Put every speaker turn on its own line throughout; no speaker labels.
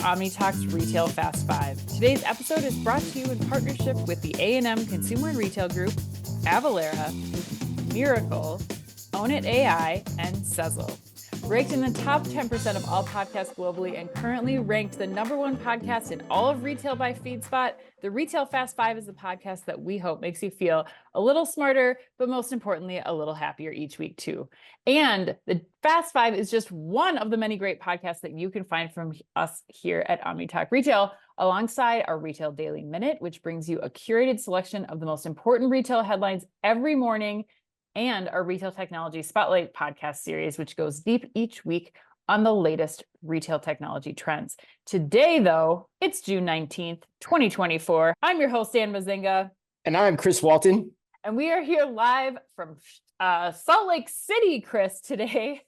Omni Talk's Retail Fast Five. Today's episode is brought to you in partnership with the A&M Consumer and Retail Group, Avalara, Miracle, Own It AI, and Sezzle. Ranked in the top 10% of all podcasts globally and currently ranked the #1 podcast in all of retail by FeedSpot, the Retail Fast Five is the podcast that we hope makes you feel a little smarter, but most importantly, a little happier each week too. And the Fast Five is just one of the many great podcasts that you can find from us here at Omni Talk Retail, alongside our Retail Daily Minute, which brings you a curated selection of the most important retail headlines every morning, and our Retail Technology Spotlight podcast series, which goes deep each week on the latest retail technology trends. Today, though, it's June 19th, 2024. I'm your host, Dan Mazinga.
And I'm Chris Walton.
And we are here live from Salt Lake City, Chris, today.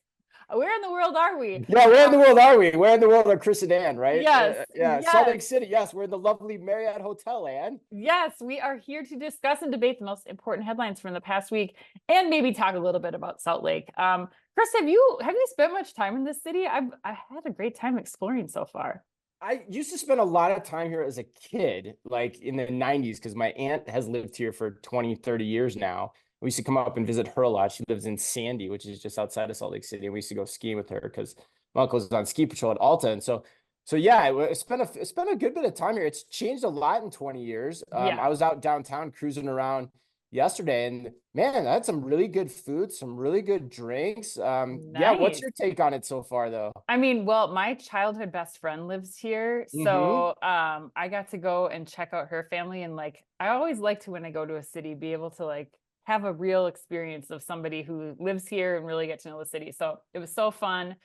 Where in the world are we?
Yeah, where in the world are we? Where in the world are Chris and Ann, right?
Yes.
Yeah,
yes.
Salt Lake City. Yes, we're in the lovely Marriott Hotel, Ann.
Yes, we are here to discuss and debate the most important headlines from the past week and maybe talk a little bit about Salt Lake. Chris, have you spent much time in this city? I had a great time exploring so far.
I used to spend a lot of time here as a kid, like in the 90s, because my aunt has lived here for 20, 30 years now. We used to come up and visit her a lot. She lives in Sandy, which is just outside of Salt Lake City. And we used to go skiing with her because my uncle was on ski patrol at Alta. And so yeah, I spent a good bit of time here. It's changed a lot in 20 years. I was out downtown cruising around yesterday, and man, I had some really good food, some really good drinks.
Nice.
Yeah, what's your take on it so far, though?
I mean, well, my childhood best friend lives here, so I got to go and check out her family. And like, I always like to, when I go to a city, be able to like have a real experience of somebody who lives here and really get to know the city. So it was so fun.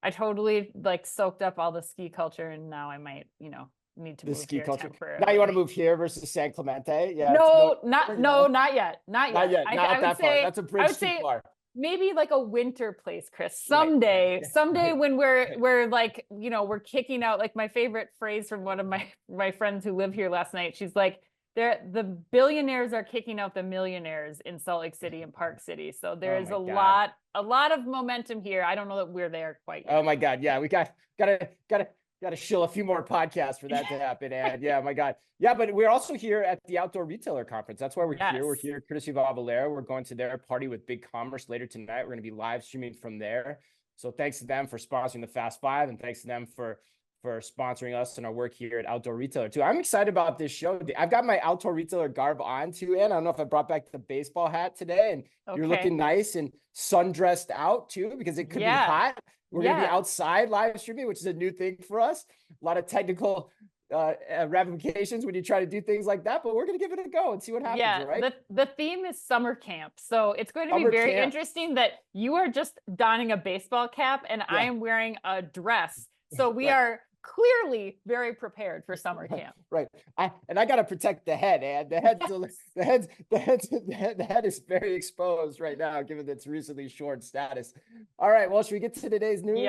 I totally like soaked up all the ski culture, and now I might, need to move
ski
here
culture.
temporarily.
Now you want to move here versus San Clemente? Yeah.
No, not yet.
Not yet. Not that far. That's a bridge too far.
Maybe like a winter place, Chris. Someday when we're like, we're kicking out, like my favorite phrase from one of my friends who live here last night. She's like, the billionaires are kicking out the millionaires in Salt Lake City and Park City. So there is a lot of momentum here. I don't know that we're there quite yet.
Oh my God. Yeah. We gotta shill a few more podcasts for that to happen. And yeah, my God. Yeah. But we're also here at the Outdoor Retailer Conference. That's why we're here. We're here courtesy of Avalara. We're going to their party with Big Commerce later tonight. We're going to be live streaming from there. So thanks to them for sponsoring the Fast Five, and thanks to them for sponsoring us and our work here at Outdoor Retailer too. I'm excited about this show. I've got my Outdoor Retailer garb on too, and I don't know if I brought back the baseball hat today, and You're looking nice and sun-dressed out too, because it could be hot. We're going to be outside live streaming, which is a new thing for us. A lot of technical ramifications when you try to do things like that, but we're going to give it a go and see what happens, right?
The theme is summer camp. So it's going to be very interesting that you are just donning a baseball cap and I am wearing a dress. So we are clearly very prepared for summer camp.
Right. I got to protect the head, and the head is very exposed right now, given its recently shorn status. All right. Well, should we get to today's news?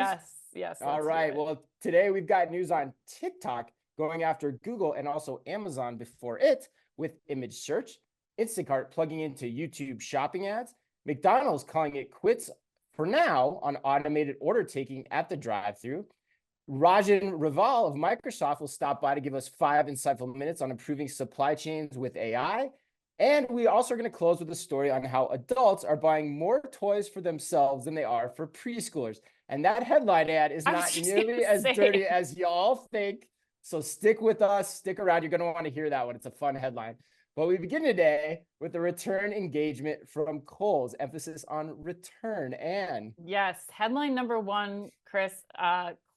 Yes.
All right. Well, today we've got news on TikTok going after Google and also Amazon before it with image search, Instacart plugging into YouTube shopping ads, McDonald's calling it quits for now on automated order taking at the drive-thru. Rajen Raval of Microsoft will stop by to give us 5 insightful minutes on improving supply chains with AI. And we also are going to close with a story on how adults are buying more toys for themselves than they are for preschoolers. And that headline ad is not nearly as dirty as y'all think. So stick with us, stick around. You're going to want to hear that one. It's a fun headline. But we begin today with the return engagement from Kohl's, emphasis on return. And
yes, headline number 1, Chris.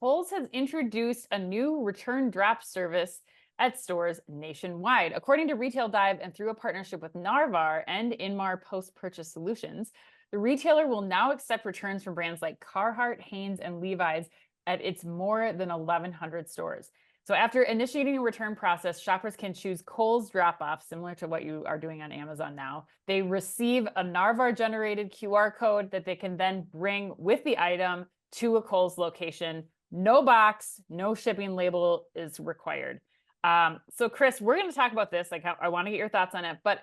Kohl's has introduced a new return drop service at stores nationwide. According to Retail Dive and through a partnership with Narvar and Inmar Post-Purchase Solutions, the retailer will now accept returns from brands like Carhartt, Hanes, and Levi's at its more than 1,100 stores. So after initiating a return process, shoppers can choose Kohl's drop-off, similar to what you are doing on Amazon now. They receive a Narvar-generated QR code that they can then bring with the item to a Kohl's location. No box, no shipping label is required. So Chris, we're going to talk about this. Like, I want to get your thoughts on it, but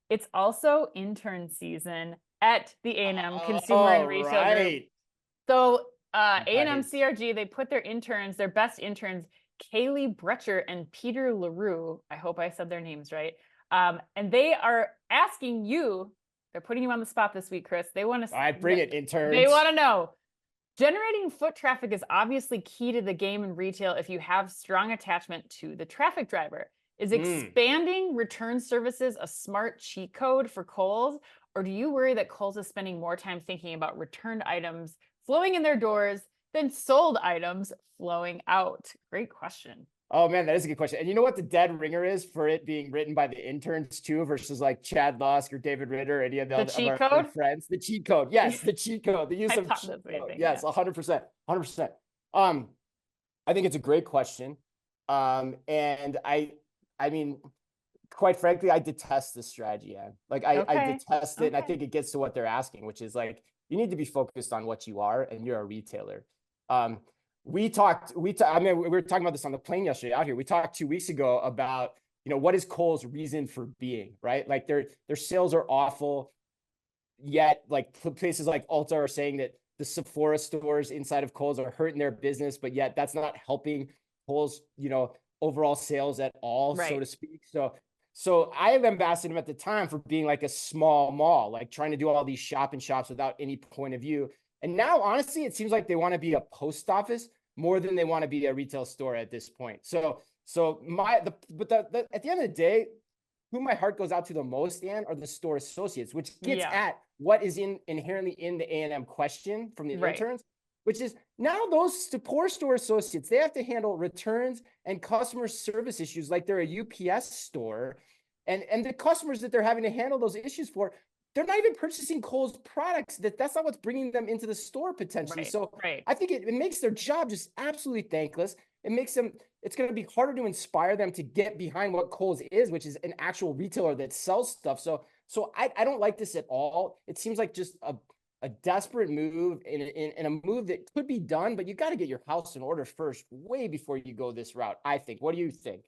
it's also intern season at the A&M Consumer and Retail Group. So A&M CRG, they put their best interns Kaylee Brecher and Peter LaRue. I hope I said their names right. And they are asking you, they're putting you on the spot this week, Chris. They want to.
All right, bring it, interns.
They want to know. Generating foot traffic is obviously key to the game in retail if you have strong attachment to the traffic driver. Is expanding return services a smart cheat code for Kohl's? Or do you worry that Kohl's is spending more time thinking about returned items flowing in their doors than sold items flowing out? Great question.
Oh man, that is a good question. And you know what the dead ringer is for it being written by the interns too, versus like Chad Lusk or David Ritter or any of the
cheat
our
code?
friends? The cheat code. Yes, the cheat code. The use of cheat code. Yes, 100%. 100%. I think it's a great question. And I mean, quite frankly, I detest this strategy, Ann. Like I detest it. And I think it gets to what they're asking, which is like, you need to be focused on what you are, and you're a retailer. We were talking about this on the plane yesterday out here. We talked 2 weeks ago about, what is Kohl's reason for being, right? Like their sales are awful, yet like places like Ulta are saying that the Sephora stores inside of Kohl's are hurting their business, but yet that's not helping Kohl's, overall sales at all, so to speak. So I have ambassaded him at the time for being like a small mall, like trying to do all these shop and shops without any point of view. And now, honestly, it seems like they want to be a post office more than they want to be a retail store at this point. But at the end of the day, who my heart goes out to the most, Ann, are the store associates, which gets at what is inherently in the A&M question from the interns, which is now those poor store associates, they have to handle returns and customer service issues like they're a UPS store. And the customers that they're having to handle those issues for, they're not even purchasing Kohl's products. That's not what's bringing them into the store potentially. I think it makes their job just absolutely thankless. It makes them, it's going to be harder to inspire them to get behind what Kohl's is, which is an actual retailer that sells stuff. So I don't like this at all. It seems like just a desperate move in a move that could be done, but you got to get your house in order first, way before you go this route, I think. What do you think?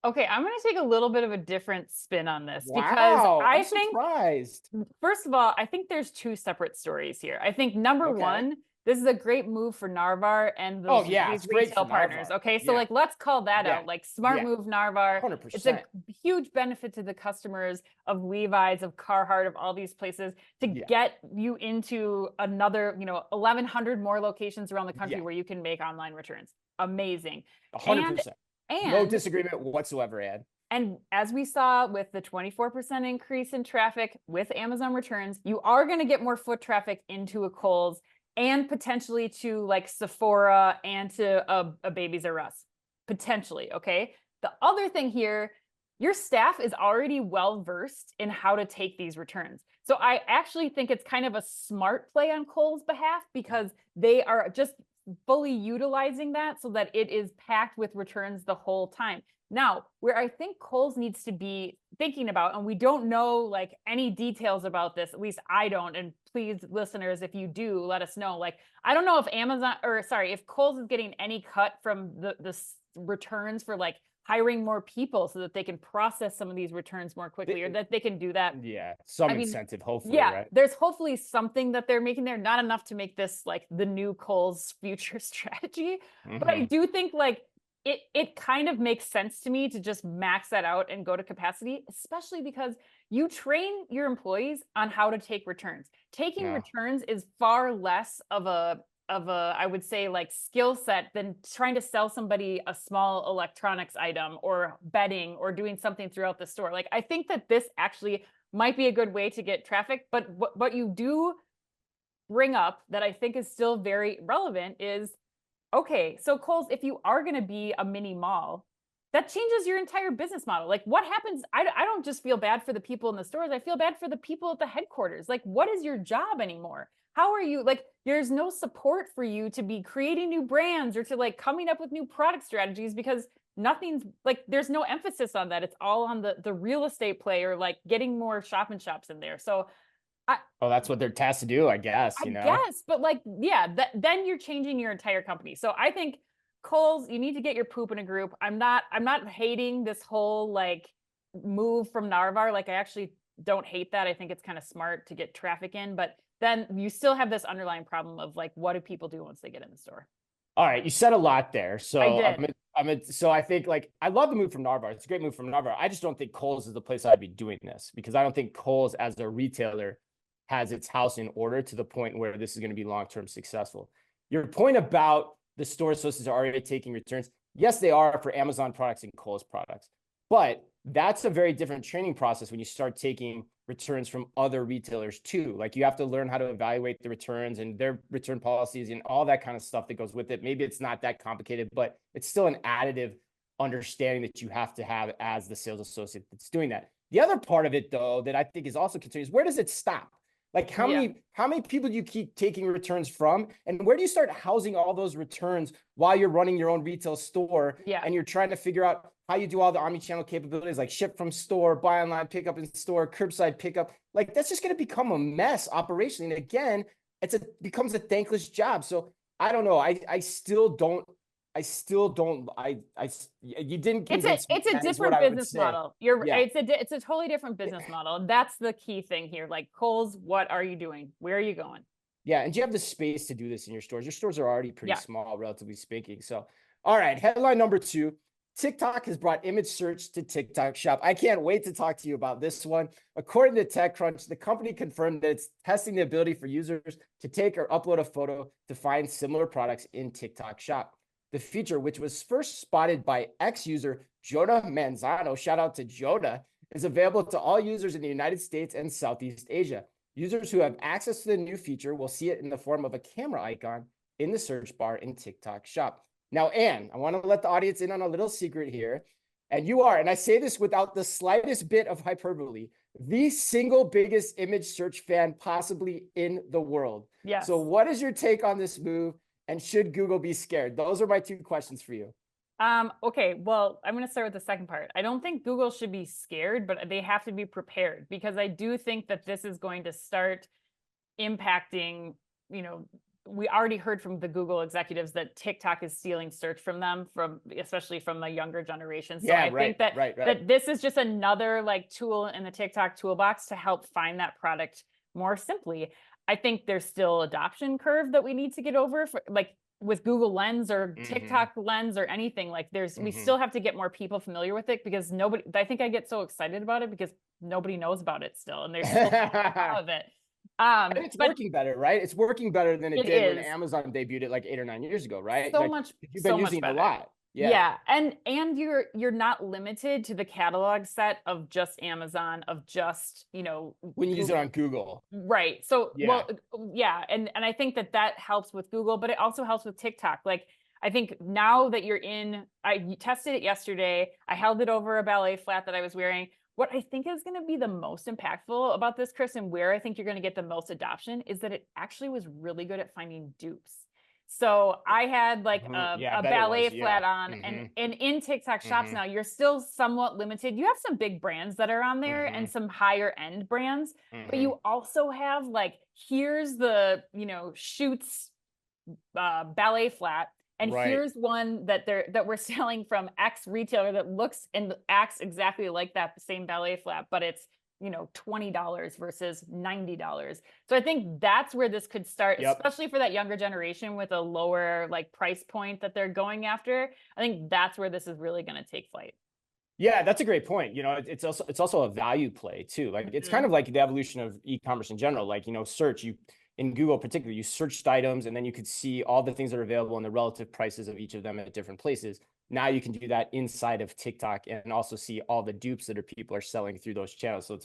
Okay, I'm going to take a little bit of a different spin on this
because
I
I'm surprised.
First of all, I think there's two separate stories here. I think number one, this is a great move for Narvar and these retail partners. Okay, so like let's call that out. Like smart move, Narvar.
100%.
It's a huge benefit to the customers of Levi's, of Carhartt, of all these places to get you into another, 1,100 more locations around the country where you can make online returns. Amazing.
100%. And no disagreement whatsoever, Ed.
And as we saw with the 24% increase in traffic with Amazon returns, you are going to get more foot traffic into a Kohl's and potentially to like Sephora and to a Babies R Us, potentially. Okay. The other thing here, your staff is already well versed in how to take these returns. So I actually think it's kind of a smart play on Kohl's behalf because they are just fully utilizing that so that it is packed with returns the whole time. Now, where I think Kohl's needs to be thinking about, and we don't know like any details about this, at least I don't, and please listeners, if you do, let us know. Like, I don't know if if Kohl's is getting any cut from the returns for like hiring more people so that they can process some of these returns more quickly, or that they can do that.
Yeah, some incentive, hopefully, right?
There's hopefully something that they're making there, not enough to make this like the new Kohl's future strategy. But I do think like it kind of makes sense to me to just max that out and go to capacity, especially because you train your employees on how to take returns. Taking returns is far less of a I would say like skill set than trying to sell somebody a small electronics item or bedding or doing something throughout the store. Like I think that this actually might be a good way to get traffic, but what you do bring up that I think is still very relevant is, okay, so Kohl's, if you are going to be a mini mall, that changes your entire business model. Like what happens? I don't just feel bad for the people in the stores. I feel bad for the people at the headquarters. Like what is your job anymore? How are you, like, there's no support for you to be creating new brands or to like coming up with new product strategies because nothing's like, there's no emphasis on that. It's all on the real estate play or like getting more shop and shops in there. So
that's what they're tasked to do, I guess,
I guess, but like, then you're changing your entire company. So I think Kohl's, you need to get your poop in a group. I'm not hating this whole like move from Narvar. Like I actually don't hate that. I think it's kind of smart to get traffic in, but then you still have this underlying problem of like, what do people do once they get in the store?
All right, you said a lot there. So I'm So I think like I love the move from Narvar. It's a great move from Narvar. I just don't think Kohl's is the place I'd be doing this because I don't think Kohl's as a retailer has its house in order to the point where this is going to be long-term successful. Your point about the store associates are already taking returns. Yes, they are for Amazon products and Kohl's products, but that's a very different training process when you start taking returns from other retailers too. Like you have to learn how to evaluate the returns and their return policies and all that kind of stuff that goes with it. Maybe it's not that complicated, but it's still an additive understanding that you have to have as the sales associate that's doing that. The other part of it though, that I think is also concerning is where does it stop? Like how many people do you keep taking returns from? And where do you start housing all those returns while you're running your own retail store and you're trying to figure out how you do all the omni-channel capabilities like ship from store, buy online, pick up in store, curbside pickup? Like that's just going to become a mess operationally. And again, becomes a thankless job. So I don't know. You didn't convince me.
It's a different business model. It's a totally different business model. That's the key thing here. Like Kohl's, what are you doing? Where are you going?
Yeah. And do you have the space to do this in your stores? Your stores are already pretty small, relatively speaking. So, all right. Headline number 2, TikTok has brought image search to TikTok Shop. I can't wait to talk to you about this one. According to TechCrunch, the company confirmed that it's testing the ability for users to take or upload a photo to find similar products in TikTok Shop. The feature, which was first spotted by ex-user Jonah Manzano, shout out to Jonah, is available to all users in the United States and Southeast Asia. Users who have access to the new feature will see it in the form of a camera icon in the search bar in TikTok Shop. Now, Anne, I want to let the audience in on a little secret here. And you are, and I say this without the slightest bit of hyperbole, the single biggest image search fan possibly in the world.
Yes.
So what is your take on this move? And should Google be scared? Those are my 2 questions for you.
Okay, well, I'm going to start with the second part. I don't think Google should be scared, but they have to be prepared because I do think that this is going to start impacting, we already heard from the Google executives that TikTok is stealing search from them, especially from the younger generation. So I think that this is just another like tool in the TikTok toolbox to help find that product more simply. I think there's still adoption curve that we need to get over for, like with Google Lens or TikTok Lens or anything like we still have to get more people familiar with it because I think I get so excited about it because nobody knows about it still. And there's still of it.
And it's working better, right? It's working better than it did when Amazon debuted it like 8 or 9 years ago, right?
So
like,
much.
You've been using it a lot.
Yeah. And you're not limited to the catalog set of just Amazon, of just,
when you use it on Google.
Right. So, And I think that helps with Google, but it also helps with TikTok. Like, I think now that I tested it yesterday, I held it over a ballet flat that I was wearing. What I think is going to be the most impactful about this, Chris, and where I think you're going to get the most adoption is that it actually was really good at finding dupes. So I had like a ballet flat on and in TikTok shops now, you're still somewhat limited. You have some big brands that are on there and some higher end brands, but you also have like, here's the, Shoots ballet flat. And here's one that we're selling from X retailer that looks and acts exactly like that same ballet flat, but it's $20 versus $90. So I think that's where this could start, especially for that younger generation with a lower like price point that they're going after. I think that's where this is really going to take flight.
Yeah, that's a great point. It's also a value play too. Like it's kind of like the evolution of e-commerce in general. Like, search, in Google particularly, you searched items and then you could see all the things that are available and the relative prices of each of them at different places. Now you can do that inside of TikTok and also see all the dupes that people are selling through those channels. So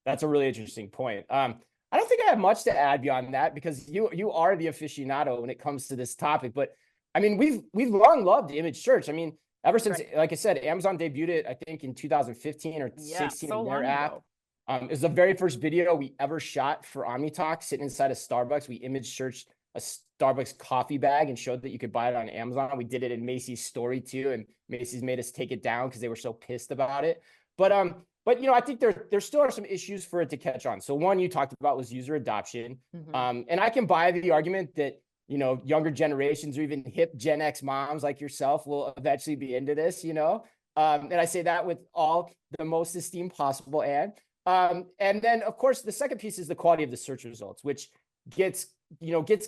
that's a really interesting point. I don't think I have much to add beyond that because you are the aficionado when it comes to this topic. But I mean, we've long loved image search. I mean, ever since, like I said, Amazon debuted it, I think in 2015 or 16 in their app. It was the very first video we ever shot for OmniTalk, sitting inside a Starbucks. We image searched a Starbucks coffee bag and showed that you could buy it on Amazon. We did it in Macy's story too, and Macy's made us take it down because they were so pissed about it. But I think there still are some issues for it to catch on. So one you talked about was user adoption. And I can buy the argument that younger generations or even hip Gen X moms like yourself will eventually be into this. And I say that with all the most esteem possible, Anne. And then of course the second piece is the quality of the search results, which gets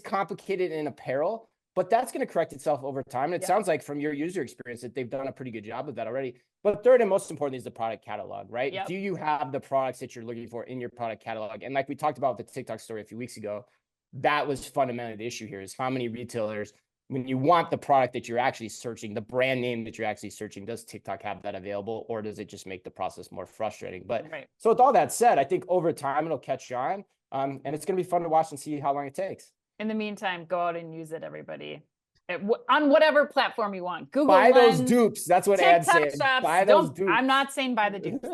complicated in apparel. but that's going to correct itself over time. And it sounds like from your user experience that they've done a pretty good job of that already. But third and most importantly is the product catalog, right?
Yep.
Do you have the products that you're looking for in your product catalog? And like we talked about with the TikTok story a few weeks ago, that was fundamentally the issue here is how many retailers, when you want the product that you're actually searching, the brand name that you're actually searching, does TikTok have that available, or does it just make the process more frustrating? But so with all that said, I think over time it'll catch on, and it's going to be fun to watch and see how long it takes.
In the meantime, go out and use it, everybody. On whatever platform you want. Google
buy
Lens,
those dupes. That's what
TikTok
Ad's saying.
shops.
Buy those dupes.
I'm not saying buy the dupes,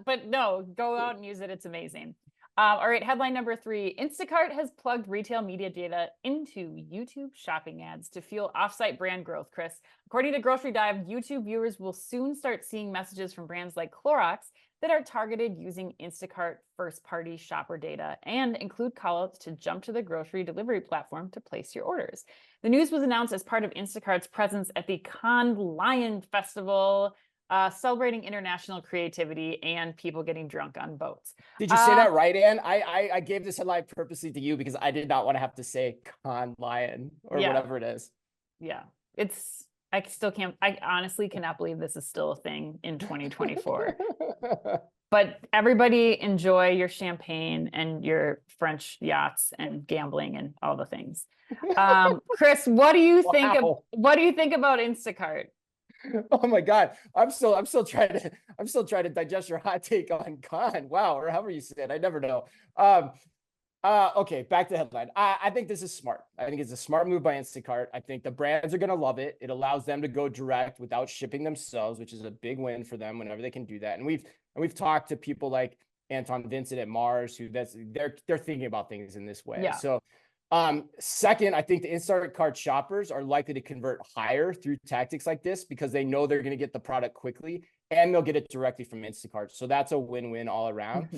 but no, go out and use it. It's amazing. All right, headline number 3. Instacart has plugged retail media data into YouTube shopping ads to fuel offsite brand growth, Chris. According to Grocery Dive, YouTube viewers will soon start seeing messages from brands like Clorox that are targeted using Instacart first-party shopper data and include callouts to jump to the grocery delivery platform to place your orders. The news was announced as part of Instacart's presence at the Cannes Lion Festival, celebrating international creativity and people getting drunk on boats.
Did you say that right, Ann? I gave this headline purposely to you because I did not want to have to say Cannes Lion or whatever it is.
Yeah, I still can't, I honestly cannot believe this is still a thing in 2024. But everybody enjoy your champagne and your French yachts and gambling and all the things. Chris, what do you think about Instacart?
Oh my God. I'm still trying to digest your hot take on Cannes. Wow, or however you say it. I never know. Okay, back to the headline. I think this is smart. I think it's a smart move by Instacart. I think the brands are going to love it. It allows them to go direct without shipping themselves, which is a big win for them whenever they can do that. And we've talked to people like Anton Vincent at Mars, who they're thinking about things in this way.
Yeah.
So second, I think the Instacart shoppers are likely to convert higher through tactics like this because they know they're going to get the product quickly and they'll get it directly from Instacart. So that's a win-win all around.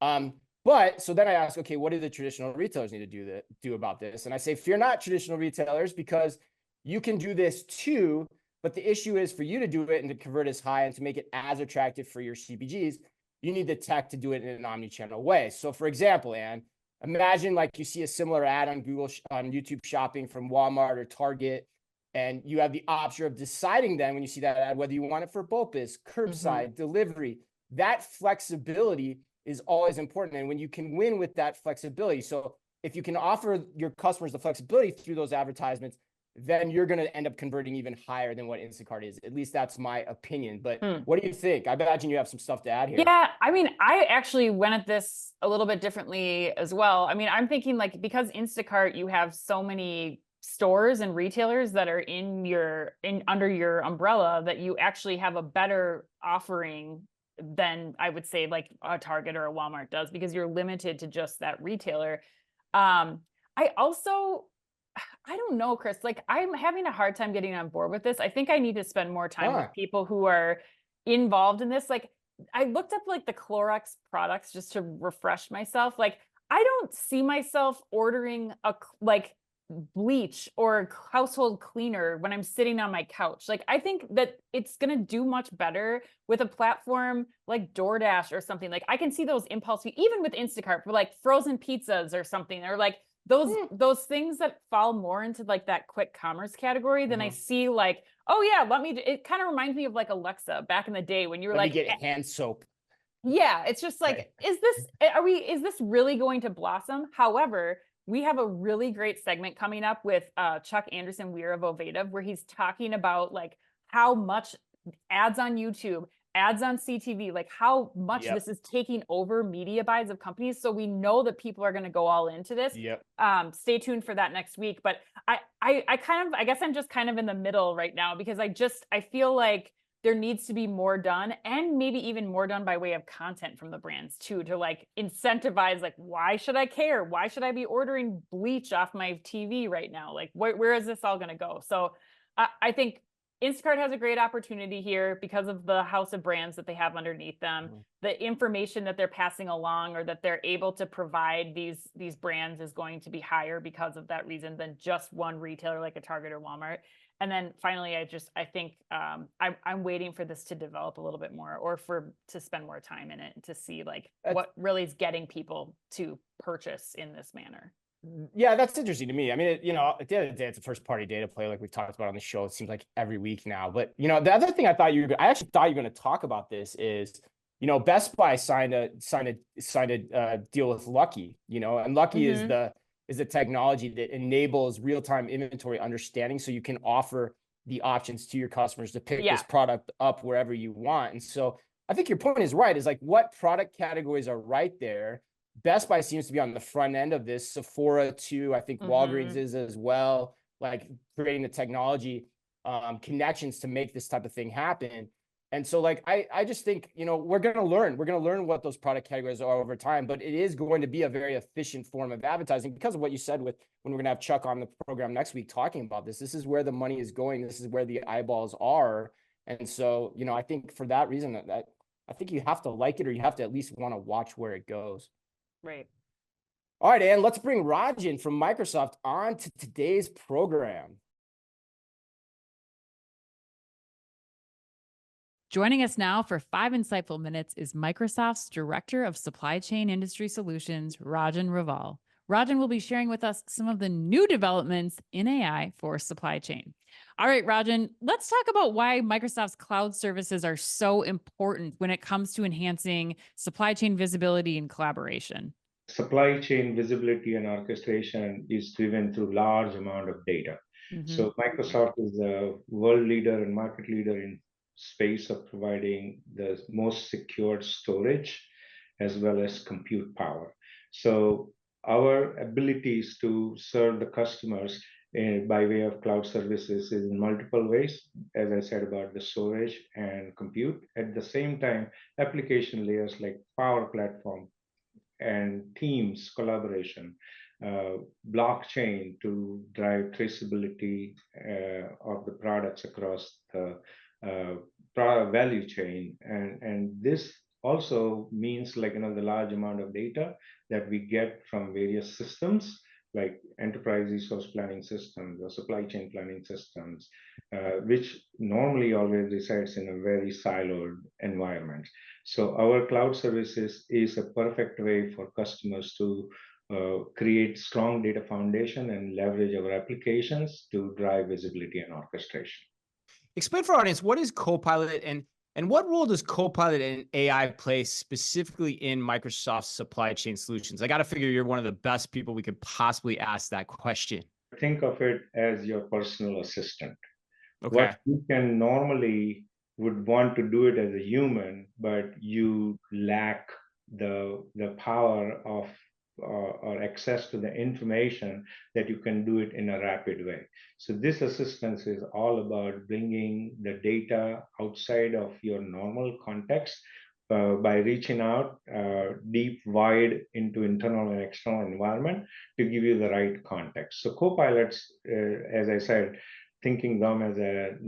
Mm-hmm. But so then I ask, okay, what do the traditional retailers need to do about this? And I say, fear not, traditional retailers, because you can do this too. But the issue is for you to do it and to convert as high and to make it as attractive for your CPGs, you need the tech to do it in an omni-channel way. So for example, Ann, imagine like you see a similar ad on on YouTube shopping from Walmart or Target, and you have the option of deciding then when you see that ad, whether you want it for BOPIS, curbside, delivery. That flexibility is always important. And when you can win with that flexibility, so if you can offer your customers the flexibility through those advertisements, then you're going to end up converting even higher than what Instacart is. At least that's my opinion. But what do you think? I imagine you have some stuff to add here.
Yeah, I mean, I actually went at this a little bit differently as well. I mean, I'm thinking like, because Instacart, you have so many stores and retailers that are under your umbrella, that you actually have a better offering than I would say like a Target or a Walmart does, because you're limited to just that retailer. I don't know, Chris, like I'm having a hard time getting on board with this. I think I need to spend more time with people who are involved in this. Like I looked up like the Clorox products just to refresh myself. Like I don't see myself ordering like bleach or household cleaner when I'm sitting on my couch. Like I think that it's going to do much better with a platform like DoorDash or something. Like I can see those impulse, even with Instacart for like frozen pizzas or something, or like those things that fall more into like that quick commerce category. Then I see like, oh yeah, it kind of reminds me of like Alexa back in the day when you were like,
get hand soap.
Yeah, it's just like, is this really going to blossom? However, we have a really great segment coming up with Chuck Anderson Weir of Ovative, where he's talking about like how much ads on YouTube, ads on CTV, like how much this is taking over media buys of companies. So we know that people are going to go all into this. Stay tuned for that next week. But I guess I'm just kind of in the middle right now, because I feel like there needs to be more done, and maybe even more done by way of content from the brands too, to like incentivize, like, why should I care? Why should I be ordering bleach off my TV right now? Like, where is this all going to go? So I think Instacart has a great opportunity here because of the house of brands that they have underneath them. The information that they're passing along, or that they're able to provide these brands, is going to be higher because of that reason than just one retailer like a Target or Walmart. And then finally, I think I'm waiting for this to develop a little bit more, or to spend more time in it to see like what really is getting people to purchase in this manner.
Yeah, that's interesting to me. I mean, at the end of the day, it's a first party data play, like we've talked about on the show. It seems like every week now. But the other thing I actually thought you were going to talk about this is, Best Buy signed a deal with Lucky. And Lucky is
Mm-hmm.
the technology that enables real time inventory understanding, so you can offer the options to your customers to pick
Yeah.
this product up wherever you want. And so I think your point is right. Is like, what product categories are right there? Best Buy seems to be on the front end of this. Sephora too. I think Walgreens
Mm-hmm.
is as well. Like creating the technology connections to make this type of thing happen. And so, like, I just think we're gonna learn. We're gonna learn what those product categories are over time. But it is going to be a very efficient form of advertising because of what you said with when we're gonna have Chuck on the program next week talking about this. This is where the money is going. This is where the eyeballs are. And so, I think for that reason that I think you have to like it, or you have to at least want to watch where it goes.
Right.
All right, Ann, let's bring Rajen from Microsoft on to today's program.
Joining us now for 5 insightful minutes is Microsoft's Director of Supply Chain Industry Solutions, Rajen Raval. Rajen will be sharing with us some of the new developments in AI for supply chain. All right, Rajen, let's talk about why Microsoft's cloud services are so important when it comes to enhancing supply chain visibility and collaboration.
Supply chain visibility and orchestration is driven through large amount of data.
Mm-hmm.
So Microsoft is a world leader and market leader in space of providing the most secured storage as well as compute power. So our abilities to serve the customers by way of cloud services is in multiple ways, as I said about the storage and compute. At the same time, application layers like Power Platform and teams collaboration, blockchain to drive traceability of the products across the product value chain, and this also means like the large amount of data that we get from various systems like enterprise resource planning systems or supply chain planning systems, which normally always resides in a very siloed environment. So our cloud services is a perfect way for customers to create strong data foundation and leverage our applications to drive visibility and orchestration.
Explain for our audience, what is Copilot, and what role does Copilot and AI play specifically in Microsoft's supply chain solutions? I got to figure you're one of the best people we could possibly ask that question.
Think of it as your personal assistant.
Okay.
What you can normally would want to do it as a human, but you lack the power of or access to the information that you can do it in a rapid way. So this assistance is all about bringing the data outside of your normal context by reaching out deep, wide into internal and external environment to give you the right context. So copilots, as I said, thinking them as a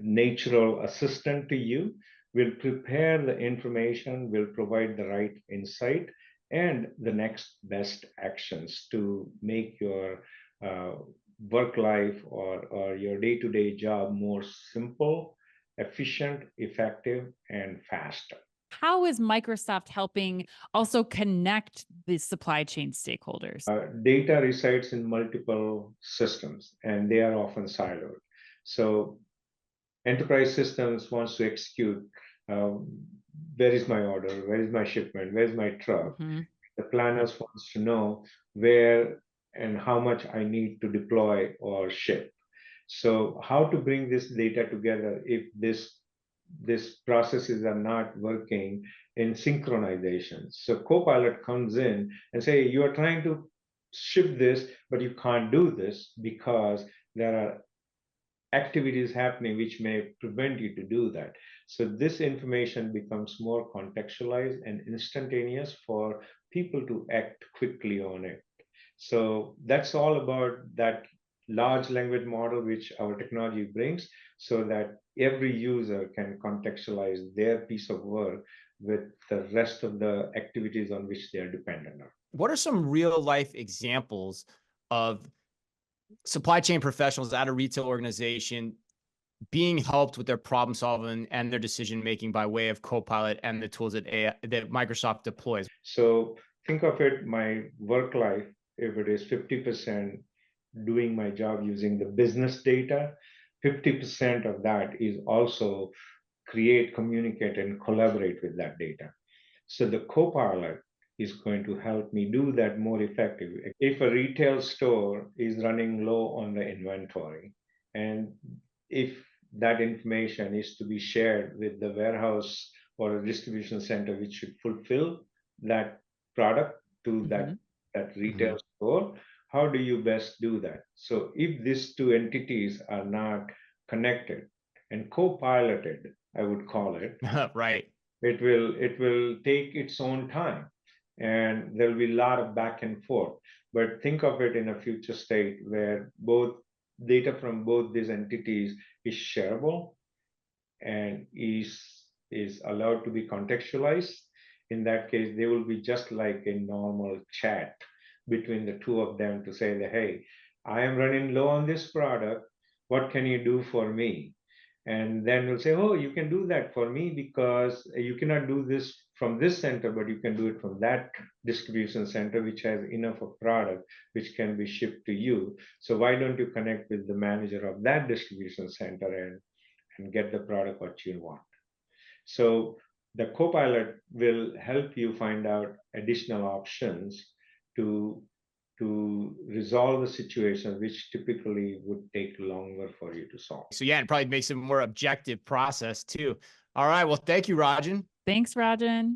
natural assistant to you, will prepare the information, will provide the right insight and the next best actions to make your work life or your day-to-day job more simple, efficient, effective, and faster.
How is Microsoft helping also connect the supply chain stakeholders?
Data resides in multiple systems and they are often siloed. So enterprise systems wants to execute, where is my order, where is my shipment, where is my truck.
Mm-hmm.
The planners wants to know where and how much I need to deploy or ship. So how to bring this data together if this processes are not working in synchronization. So Copilot comes in and say, you are trying to ship this, but you can't do this because there are activities happening which may prevent you to do that. So this information becomes more contextualized and instantaneous for people to act quickly on it. So that's all about that large language model which our technology brings, so that every user can contextualize their piece of work with the rest of the activities on which they are dependent on.
What are some real life examples of supply chain professionals at a retail organization being helped with their problem solving and their decision making by way of Copilot and the tools that Microsoft deploys?
So think of it, my work life if it is 50% doing my job using the business data, 50% of that is also create, communicate, and collaborate with that data. So the Copilot is going to help me do that more effectively. If a retail store is running low on the inventory, and if that information is to be shared with the warehouse or a distribution center which should fulfill that product to that retail store, how do you best do that? So if these two entities are not connected and co-piloted, I would call it,
Right.
it will take its own time, and there'll be a lot of back and forth. But think of it in a future state where both data from both these entities is shareable and is allowed to be contextualized. In that case, they will be just like a normal chat between the two of them to say that, hey, I am running low on this product. What can you do for me? And then we'll say, oh, you can do that for me because you cannot do this from this center, but you can do it from that distribution center, which has enough of product which can be shipped to you. So why don't you connect with the manager of that distribution center and get the product what you want? So the Copilot will help you find out additional options to resolve the situation, which typically would take longer for you to solve.
So yeah, it probably makes it a more objective process too. All right. Well, thank you, Rajen.
Thanks, Rajen.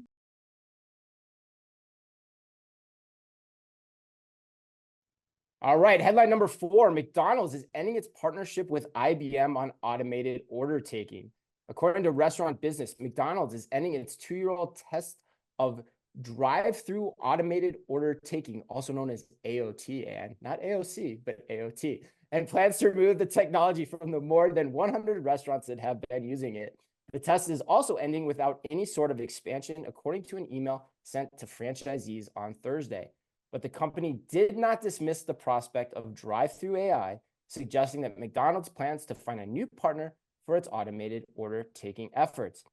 All right, headline number 4, McDonald's is ending its partnership with IBM on automated order taking. According to Restaurant Business, McDonald's is ending its 2-year-old test of drive-thru automated order taking, also known as AOT, and not AOC, but AOT, and plans to remove the technology from the more than 100 restaurants that have been using it. The test is also ending without any sort of expansion, according to an email sent to franchisees on Thursday. But the company did not dismiss the prospect of drive-thru AI, suggesting that McDonald's plans to find a new partner for its automated order taking efforts.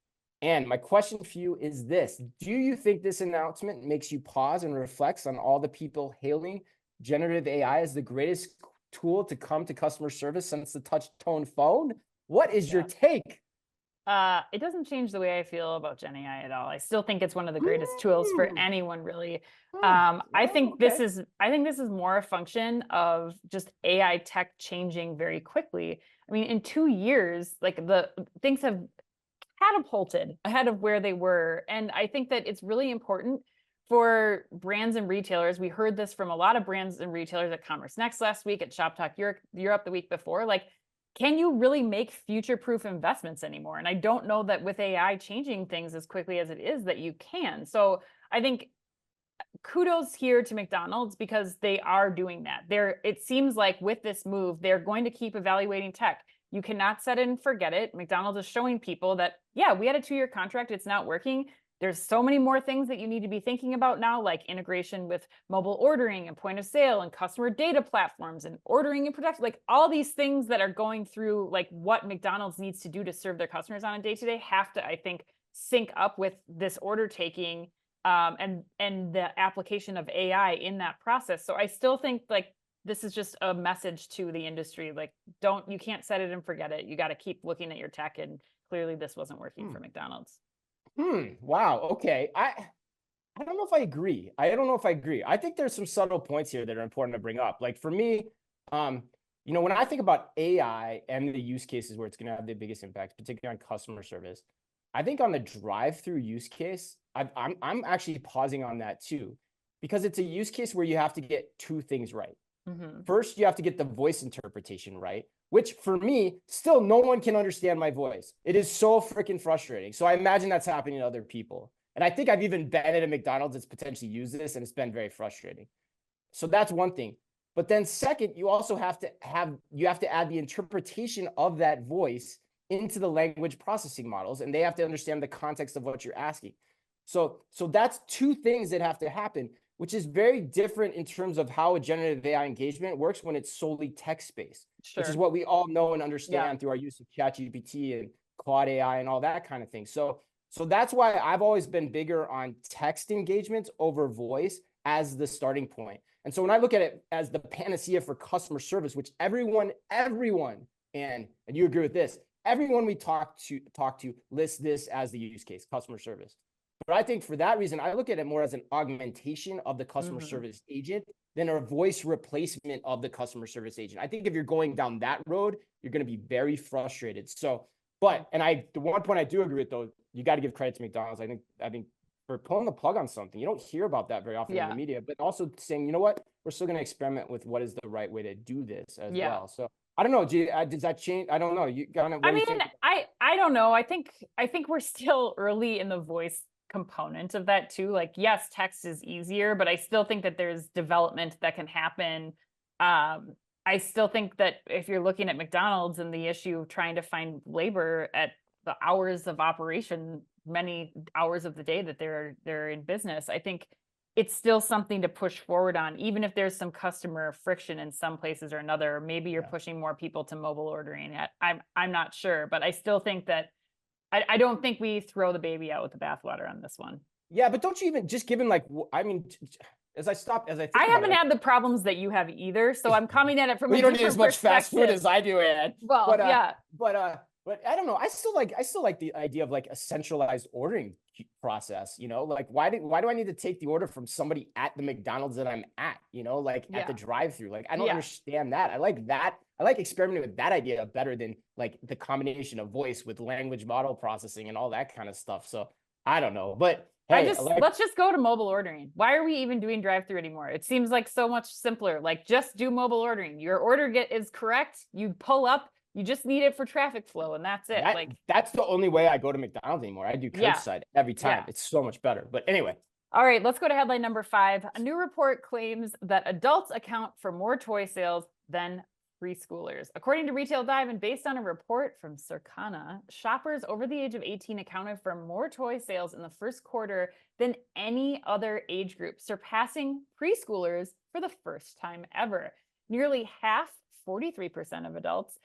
And my question for you is this: do you think this announcement makes you pause and reflect on all the people hailing generative AI as the greatest tool to come to customer service since the touch tone phone? What is your take?
It doesn't change the way I feel about Gen AI at all. I still think it's one of the greatest tools for anyone, really. I think this is more a function of just AI tech changing very quickly. I mean, in 2 years, like the things have catapulted ahead of where they were, and I think that it's really important for brands and retailers. We heard this from a lot of brands and retailers at Commerce Next last week, at Shop Talk Europe the week before. Like, can you really make future-proof investments anymore? And I don't know that with AI changing things as quickly as it is that you can. So I think kudos here to McDonald's because they are doing that. It seems like with this move, they're going to keep evaluating tech. You cannot set it and forget it. McDonald's is showing people that, yeah, we had a 2-year contract. It's not working. There's so many more things that you need to be thinking about now, like integration with mobile ordering and point of sale and customer data platforms and ordering and production, like all these things that are going through like what McDonald's needs to do to serve their customers on a day-to-day have to, I think, sync up with this order taking and the application of AI in that process. So I still think like this is just a message to the industry. Like, you can't set it and forget it. You got to keep looking at your tech. And clearly this wasn't working for McDonald's.
Wow. Okay. I don't know if I agree. I think there's some subtle points here that are important to bring up. Like for me, when I think about AI and the use cases where it's going to have the biggest impact, particularly on customer service, I think on the drive-through use case, I'm actually pausing on that too, because it's a use case where you have to get 2 things right. First, you have to get the voice interpretation right, which for me, still no one can understand my voice. It is so freaking frustrating. So I imagine that's happening to other people. And I think I've even been at a McDonald's that's potentially used this, and it's been very frustrating. So that's one thing. But then second, you also have to add the interpretation of that voice into the language processing models, and they have to understand the context of what you're asking. So that's 2 things that have to happen, which is very different in terms of how a generative AI engagement works when it's solely text-based, which is what we all know and understand through our use of ChatGPT and Claude AI and all that kind of thing. So that's why I've always been bigger on text engagements over voice, as the starting point. And so when I look at it as the panacea for customer service, which everyone, and you agree with this, everyone we talk to lists this as the use case, customer service. But I think for that reason, I look at it more as an augmentation of the customer service agent than a voice replacement of the customer service agent. I think if you're going down that road, you're going to be very frustrated. So, the one point I do agree with though, you got to give credit to McDonald's. I think for pulling the plug on something, you don't hear about that very often in the media, but also saying, you know what, we're still going to experiment with what is the right way to do this as well. So I don't know. Does that change? I don't know. You got it.
I don't know. I think we're still early in the voice component of that too. Like, yes, text is easier, but I still think that there's development that can happen. I still think that if you're looking at McDonald's and the issue of trying to find labor at the hours of operation, many hours of the day that they're in business, I think it's still something to push forward on, even if there's some customer friction in some places or another. Maybe you're pushing more people to mobile ordering. I'm not sure, but I still think that I don't think we throw the baby out with the bathwater on this one.
Yeah, but don't you even just given like, I mean, as I think
haven't had the problems that you have either, so I'm coming at it from
you don't need as much fast food as I do, Ed.
Well,
but I don't know. I still like the idea of like a centralized ordering process. You know, like why do I need to take the order from somebody at the McDonald's that I'm at? You know, like at the drive-thru. Like I don't understand that. I like that. I like experimenting with that idea better than like the combination of voice with language model processing and all that kind of stuff. So I don't know, but hey,
let's just go to mobile ordering. Why are we even doing drive-thru anymore? It seems like so much simpler. Like just do mobile ordering. Your order is correct. You pull up. You just need it for traffic flow, and that's it.
That's the only way I go to McDonald's anymore. I do curbside every time. It's so much better. But anyway.
All right, let's go to headline number 5. A new report claims that adults account for more toy sales than preschoolers. According to Retail Dive and based on a report from Circana, shoppers over the age of 18 accounted for more toy sales in the first quarter than any other age group, surpassing preschoolers for the first time ever. Nearly half, 43% of adults,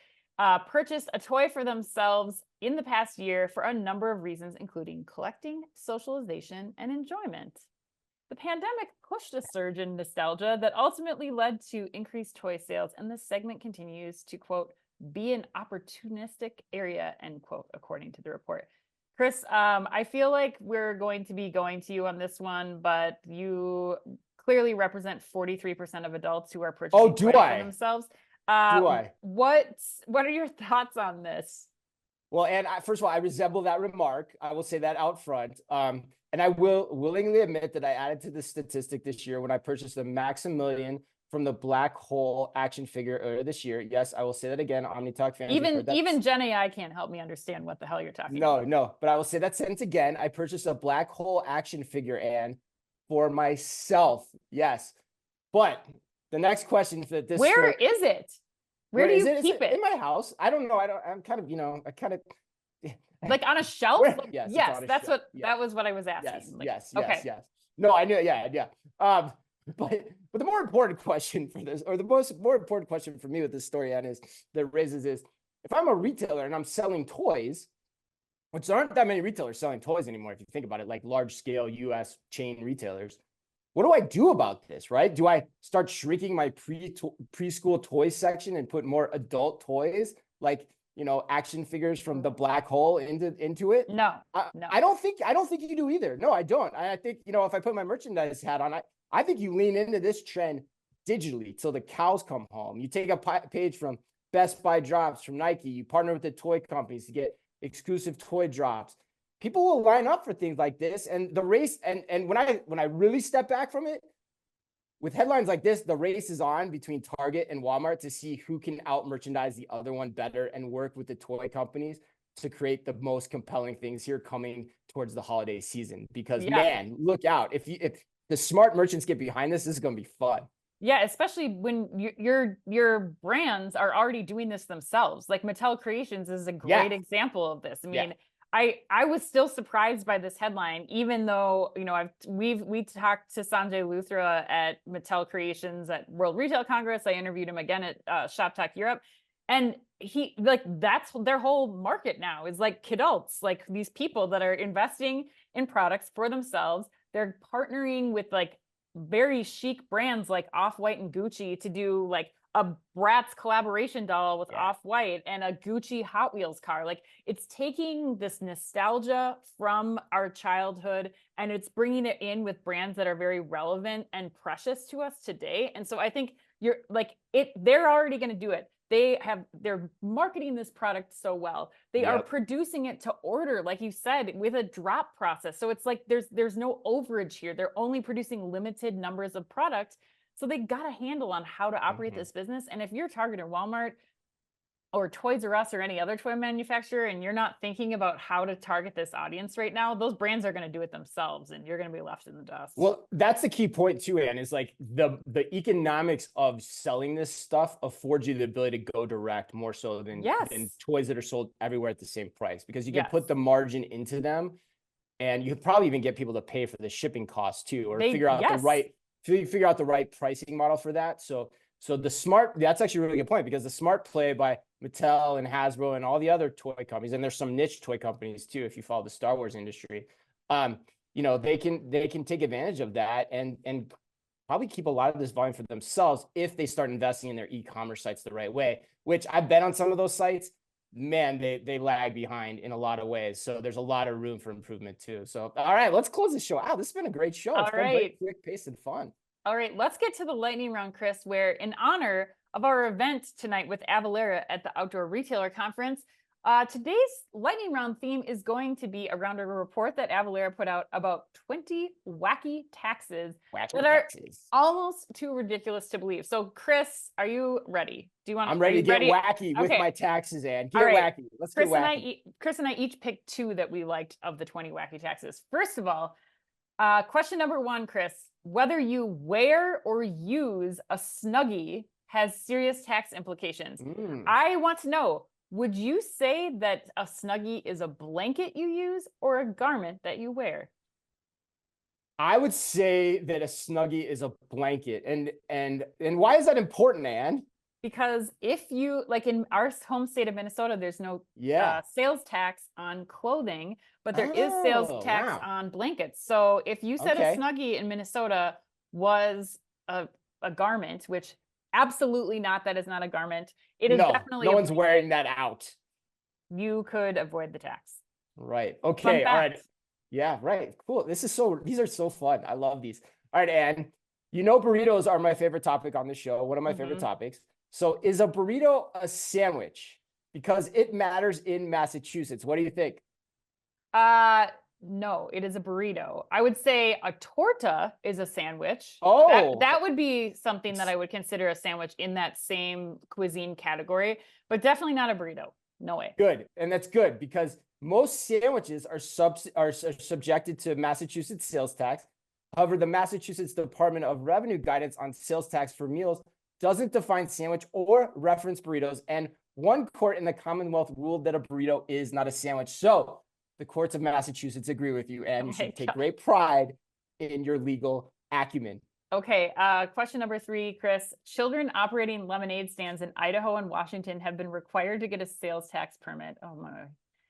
purchased a toy for themselves in the past year for a number of reasons, including collecting, socialization, and enjoyment. The pandemic pushed a surge in nostalgia that ultimately led to increased toy sales, and this segment continues to, quote, be an opportunistic area, end quote, according to the report. Chris, I feel like we're going to be going to you on this one, but you clearly represent 43% of adults who are purchasing toys for themselves. What are your thoughts on this?
Well, and first of all, I resemble that remark. I will say that out front. And I will willingly admit that I added to the statistic this year when I purchased the Maximilian from the Black Hole action figure earlier this year. Yes, I will say that again. Omni Talk fans.
Even Gen AI can't help me understand what the hell you're talking about.
No, but I will say that sentence again. I purchased a Black Hole action figure, Anne, for myself. Yes, but the next question that this
Where is it? Where do you keep it?
In my house. I don't know. I'm kind of,
like on a shelf?
Yes,
that was what I was asking.
Yes. No, I knew. Yeah. But the more important question for this, or the more important question for me with this story, Anne, is if I'm a retailer and I'm selling toys, which there aren't that many retailers selling toys anymore, if you think about it, like large scale US chain retailers. What do I do about this, right? Do I start shrinking my preschool toy section and put more adult toys, like, you know, action figures from the Black Hole into it?
No.
I don't think you do either. No, I don't. I think, you know, if I put my merchandise hat on, I think you lean into this trend digitally till the cows come home. You take a page from Best Buy drops, from Nike, you partner with the toy companies to get exclusive toy drops. People will line up for things like this, and the race. And when I really step back from it, with headlines like this, the race is on between Target and Walmart to see who can out merchandise the other one better and work with the toy companies to create the most compelling things here coming towards the holiday season. Because man, look out! If the smart merchants get behind this, this is going to be fun.
Yeah, especially when your brands are already doing this themselves. Like Mattel Creations is a great example of this. I mean. I was still surprised by this headline, even though, you know, we talked to Sanjay Luthra at Mattel Creations at World Retail Congress. I interviewed him again at Shop Talk Europe, and he that's their whole market now is like kidults, like these people that are investing in products for themselves. They're partnering with like very chic brands like Off-White and Gucci to do like a Bratz collaboration doll with Off-White and a Gucci Hot Wheels car. Like, it's taking this nostalgia from our childhood and it's bringing it in with brands that are very relevant and precious to us today. And so I think they're already going to do it. They're marketing this product so well. They are producing it to order, like you said, with a drop process. So it's like there's no overage here. They're only producing limited numbers of product. So they got a handle on how to operate this business. And if you're Target or Walmart or Toys R Us or any other toy manufacturer, and you're not thinking about how to target this audience right now, those brands are going to do it themselves and you're going to be left in the dust.
Well, that's the key point too, Ann, is like the economics of selling this stuff affords you the ability to go direct more so than toys that are sold everywhere at the same price, because you can put the margin into them and you could probably even get people to pay for the shipping costs too, or figure out the right pricing model for that. So that's actually a really good point, because the smart play by Mattel and Hasbro and all the other toy companies, and there's some niche toy companies too, if you follow the Star Wars industry, they can take advantage of that and probably keep a lot of this volume for themselves if they start investing in their e-commerce sites the right way, which I bet on some of those sites, man, they lag behind in a lot of ways. So there's a lot of room for improvement too. So, all right, let's close the show out. This has been a great show. It's been very quick paced and fun.
All right, let's get to the lightning round, Chris, where in honor of our event tonight with Avalara at the Outdoor Retailer Conference, today's lightning round theme is going to be around a report that Avalara put out about 20 wacky taxes that are almost too ridiculous to believe. So, Chris, are you ready?
I'm ready to get wacky with my taxes, Ann. Get wacky. Let's get wacky.
Chris and I each picked 2 that we liked of the 20 wacky taxes. First of all, question number 1, Chris, whether you wear or use a Snuggie has serious tax implications. I want to know, would you say that a Snuggie is a blanket you use or a garment that you wear?
I would say that a Snuggie is a blanket. And why is that important, Ann?
Because if you, like in our home state of Minnesota, there's no sales tax on clothing, but there is sales tax on blankets. So if you said a Snuggie in Minnesota was a garment, which absolutely not, that is not a garment. It is definitely
no one's wearing that out.
You could avoid the tax.
Right. Okay. All right. Yeah, right. Cool. These are so fun. I love these. All right, Ann, burritos are my favorite topic on the show. One of my favorite topics. So is a burrito a sandwich? Because it matters in Massachusetts. What do you think?
No, it is a burrito. I would say a torta is a sandwich.
Oh,
that would be something that I would consider a sandwich in that same cuisine category, but definitely not a burrito. No way.
Good. And that's good, because most sandwiches are subjected to Massachusetts sales tax. However, the Massachusetts Department of Revenue guidance on sales tax for meals doesn't define sandwich or reference burritos. And one court in the Commonwealth ruled that a burrito is not a sandwich. So the courts of Massachusetts agree with you, and you should take great pride in your legal acumen.
Okay. Question number 3, Chris. Children operating lemonade stands in Idaho and Washington have been required to get a sales tax permit. Oh my.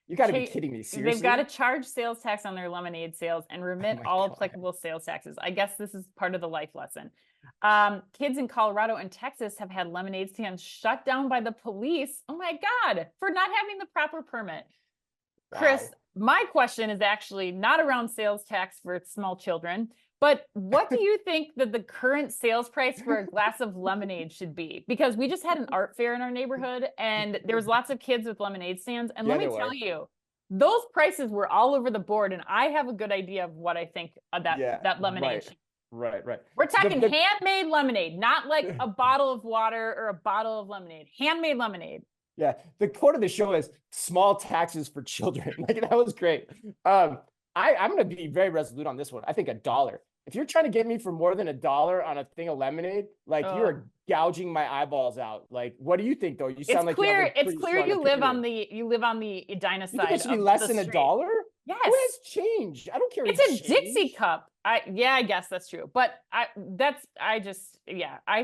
You got to be kidding me. Seriously?
They've got to charge sales tax on their lemonade sales and remit all applicable sales taxes. I guess this is part of the life lesson. Kids in Colorado and Texas have had lemonade stands shut down by the police. Oh my God, for not having the proper permit. Wow. Chris, my question is actually not around sales tax for small children, but what do you think that the current sales price for a glass of lemonade should be? Because we just had an art fair in our neighborhood and there was lots of kids with lemonade stands. And let me tell you, those prices were all over the board. And I have a good idea of what I think of that lemonade.
Right.
We're talking handmade lemonade, not like a bottle of water or a bottle of lemonade. Handmade lemonade.
Yeah. The quote of the show is small taxes for children. Like, that was great. I'm going to be very resolute on this one. I think $1. If you're trying to get me for more than $1 on a thing of lemonade, like you're gouging my eyeballs out. Like, what do you think though? You sound
it's clear you live on the Edina side.
It should be less than $1?
Yes.
Who has change? I don't care.
It's a Dixie cup. I guess that's true. But I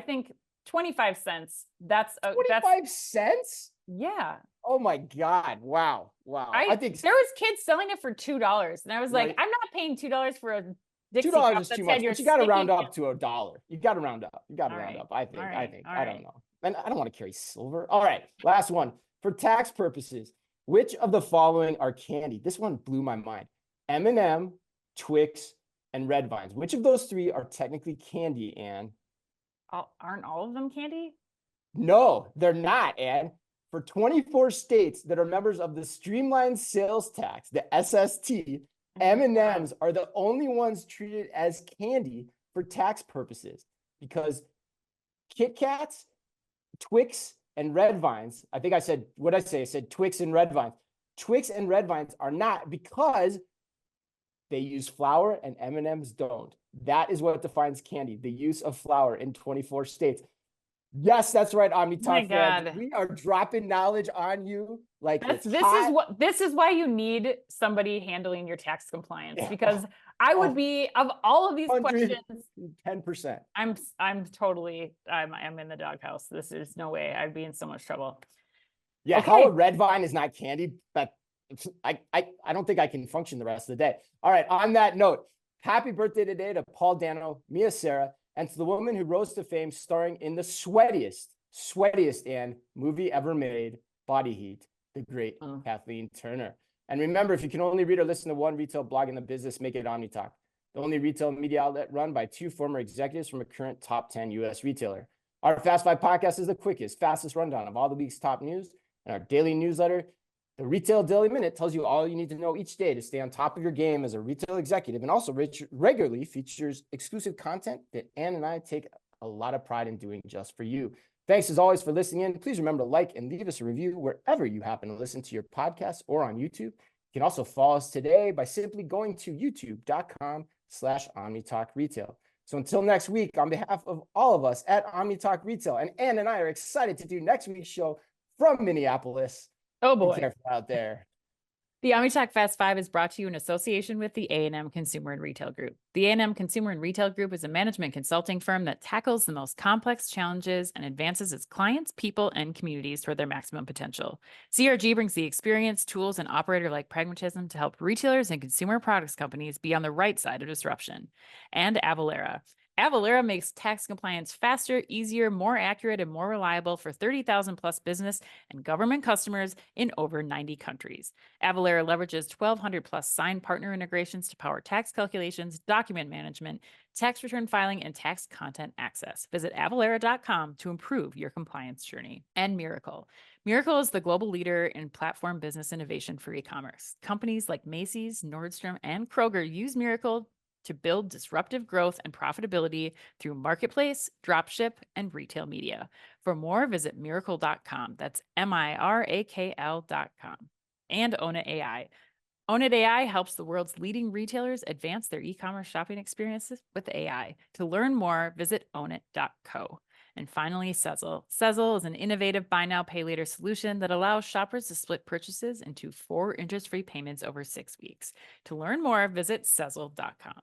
think 25 cents. That's
25 cents?
Yeah.
Oh my God. Wow. I think
there was kids selling it for $2. And I was like, I'm not paying $2 for a Dixie
$2
cup
is
that
too
said
much,
you're
but you got to round
sticking
up to $1. You got to round up. You got to
All
round
right.
up. I think.
All
I
right.
think.
All
I don't
right.
know. And I don't want to carry silver. All right. Last one. For tax purposes, which of the following are candy? This one blew my mind. M&M, Twix, and Red Vines. Which of those three are technically candy, Ann?
Aren't all of them candy?
No, they're not, Ann. For 24 states that are members of the Streamlined Sales Tax, the SST, M&Ms are the only ones treated as candy for tax purposes because Kit Kats, Twix, and Red Vines, I think I said, what did I say? I said Twix and Red Vines. Twix and Red Vines are not because they use flour and M&Ms don't. That is what defines candy, the use of flour in 24 states. Yes, that's right, Omni
My
Talk fans.
God.
We are dropping knowledge on you like
This
it's hot.
is why you need somebody handling your tax compliance,
Yeah.
because I would
Oh.
be, of all of these questions,
10%.
I'm in the doghouse. There's no way. I'd be in so much trouble.
Yeah,
Okay.
how a red vine is not candy, but I don't think I can function the rest of the day. All right, on that note, happy birthday today to Paul Dano, Mia Sarah, and to the woman who rose to fame starring in the sweatiest movie ever made, Body Heat, the great Kathleen Turner. And remember, if you can only read or listen to one retail blog in the business, make it Omni Talk, the only retail media outlet run by two former executives from a current top 10 U.S. retailer. Our Fast Five podcast is the quickest, fastest rundown of all the week's top news. And our daily newsletter, the Retail Daily Minute, tells you all you need to know each day to stay on top of your game as a retail executive, and also regularly features exclusive content that Ann and I take a lot of pride in doing just for you. Thanks as always for listening in. Please remember to like and leave us a review wherever you happen to listen to your podcast or on YouTube. You can also follow us today by simply going to youtube.com/OmniTalkRetail. So until next week, on behalf of all of us at Omni Talk Retail, and Ann and I are excited to do next week's show from Minneapolis.
Oh boy.
Be careful out there.
The Omni Talk Fast Five is brought to you in association with the A&M Consumer and Retail Group. The A&M Consumer and Retail Group is a management consulting firm that tackles the most complex challenges and advances its clients, people, and communities toward their maximum potential. CRG brings the experience, tools, and operator-like pragmatism to help retailers and consumer products companies be on the right side of disruption. And Avalara. Avalara makes tax compliance faster, easier, more accurate, and more reliable for 30,000 plus business and government customers in over 90 countries. Avalara leverages 1,200 plus signed partner integrations to power tax calculations, document management, tax return filing, and tax content access. Visit avalara.com to improve your compliance journey. And Miracle. Miracle is the global leader in platform business innovation for e-commerce. Companies like Macy's, Nordstrom, and Kroger use Miracle to build disruptive growth and profitability through marketplace, dropship, and retail media. For more, visit miracle.com. That's MIRAKL.com. And Own It AI. Own It AI helps the world's leading retailers advance their e-commerce shopping experiences with AI. To learn more, visit ownit.co. And finally, Sezzle. Sezzle is an innovative buy now, pay later solution that allows shoppers to split purchases into 4 interest-free payments over 6 weeks. To learn more, visit Sezzle.com.